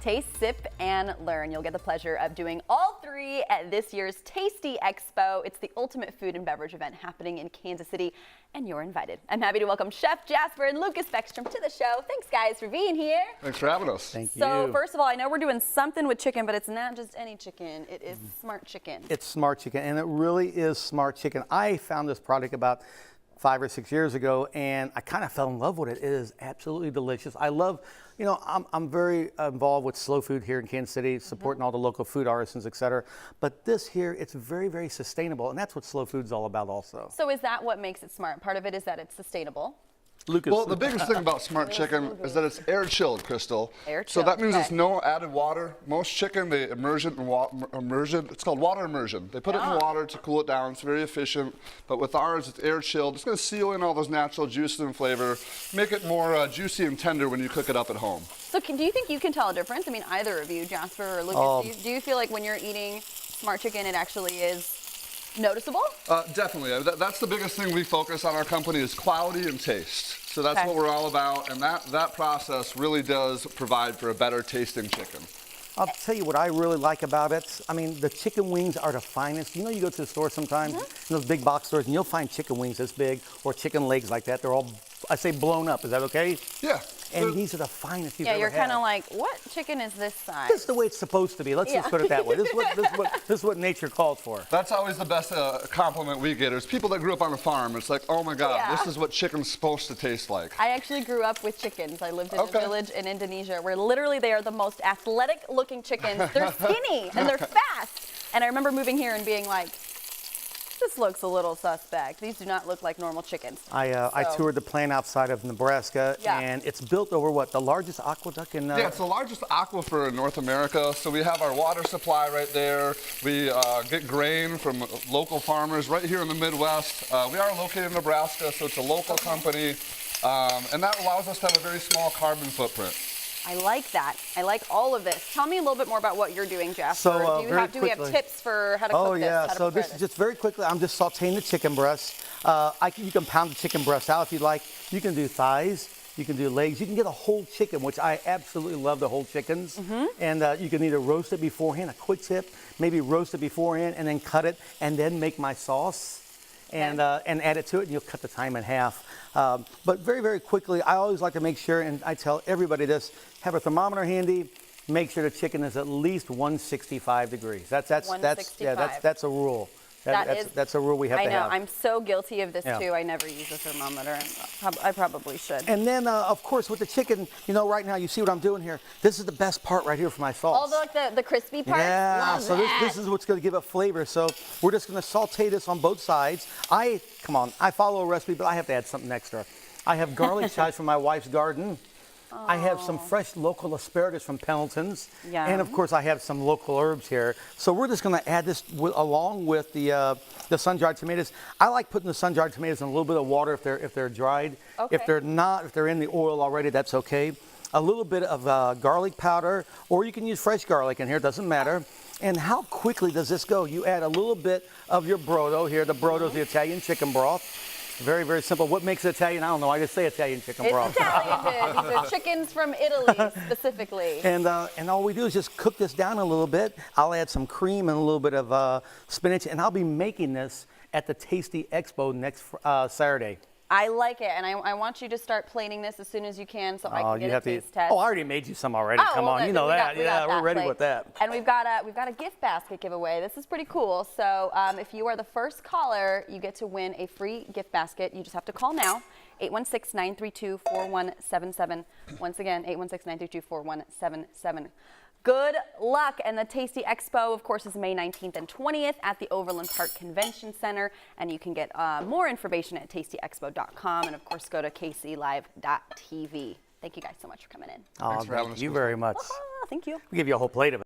Taste, sip, and learn. You'll get the pleasure of doing all three at this year's Tasty Expo. It's the ultimate food and beverage event happening in Kansas City, and you're invited. I'm happy to welcome Chef Jasper and Lukas Beckstrom to the show. Thanks, guys, for being here. Thanks for having us. Thank you. So, first of all, I know we're doing something with chicken, but it's not just any chicken. It is smart chicken. It's smart chicken, and it really is smart chicken. I found this product about 5 or 6 years ago, and I kind of fell in love with it. It is absolutely delicious. I love, you know, I'm very involved with slow food here in Kansas City, supporting all the local food artisans, et cetera. But this here, it's very, very sustainable, and that's what slow food's all about also. So is that what makes it smart? Part of it is that it's sustainable. Lukas. Well, the biggest thing about smart chicken is that it's air chilled, Crystal. Air So chilled, that means okay. there's no added water. Most chicken, they immerse it in immersion. It's called water immersion. They put it in water to cool it down. It's very efficient. But with ours, it's air chilled. It's going to seal in all those natural juices and flavor, make it more juicy and tender when you cook it up at home. So do you think you can tell a difference? I mean, either of you, Jasper or Lukas, do you feel like when you're eating smart chicken, it actually is noticeable? Definitely. That's the biggest thing we focus on our company is quality and taste. So that's what we're all about, and that process really does provide for a better tasting chicken. I'll tell you what I really like about it. I mean, the chicken wings are the finest. You know, you go to the store sometimes, in those big box stores, and you'll find chicken wings this big or chicken legs like that. They're all, I say, blown up. Is that okay? Yeah. And these are the finest you've ever You're had. kind of like, what chicken is this size? This is the way it's supposed to be. Let's just put it that way. This is what nature calls for. That's always the best compliment we get is people that grew up on a farm. It's like, oh my God, this is what chicken's supposed to taste like. I actually grew up with chickens. I lived in a village in Indonesia where literally they are the most athletic looking chickens. They're skinny and they're fast. And I remember moving here and being like, this looks a little suspect. These do not look like normal chickens. I toured the plant outside of Nebraska, and it's built over what, the largest aqueduct in? Yeah, it's the largest aquifer in North America. So we have our water supply right there. We get grain from local farmers right here in the Midwest. We are located in Nebraska, so it's a local company, and that allows us to have a very small carbon footprint. I like that. I like all of this. Tell me a little bit more about what you're doing, Jasper. So, do we have tips for how to cook this? Yeah, so this is just very quickly, I'm just sauteing the chicken breast. You can pound the chicken breast out if you'd like. You can do thighs, you can do legs, you can get a whole chicken, which I absolutely love the whole chickens. And you can either roast it beforehand, a quick tip, maybe roast it beforehand and then cut it and then make my sauce. And add it to it, and you'll cut the time in half. But very, very quickly, I always like to make sure, and I tell everybody this, have a thermometer handy. Make sure the chicken is at least 165 degrees. That's a rule. That's a rule we have to have. I know. I'm so guilty of this too. I never use a thermometer. I probably should. And then, of course, with the chicken, you know, right now, you see what I'm doing here. This is the best part right here for my sauce. Oh, the crispy part? Yeah, so this is what's going to give it flavor. So we're just going to saute this on both sides. I follow a recipe, but I have to add something extra. I have garlic chives from my wife's garden. I have some fresh local asparagus from Pendleton's. And of course I have some local herbs here. So we're just gonna add this along with the sun-dried tomatoes. I like putting the sun-dried tomatoes in a little bit of water if they're dried. If they're not, if they're in the oil already, that's okay. A little bit of garlic powder, or you can use fresh garlic in here, it doesn't matter. And how quickly does this go? You add a little bit of your brodo here. The brodo is the Italian chicken broth. Very, very simple. What makes it Italian? I don't know. I just say Italian chicken broth. It's Italian. These are chickens from Italy, specifically. And all we do is just cook this down a little bit. I'll add some cream and a little bit of spinach, and I'll be making this at the Tasty Expo next Saturday. I like it, and I want you to start plating this as soon as you can so I can get a taste test. Oh, I already made you some already. Come on, you know that. Yeah, we're ready with that. And we've got a gift basket giveaway. This is pretty cool. So if you are the first caller, you get to win a free gift basket. You just have to call now, 816-932-4177. Once again, 816-932-4177. Good luck. And the Tasty Expo, of course, is May 19th and 20th at the Overland Park Convention Center. And you can get more information at tastyexpo.com. And, of course, go to kclive.tv. Thank you guys so much for coming in. Thanks for having us. Thank you very much. Thank you. We'll give you a whole plate of it.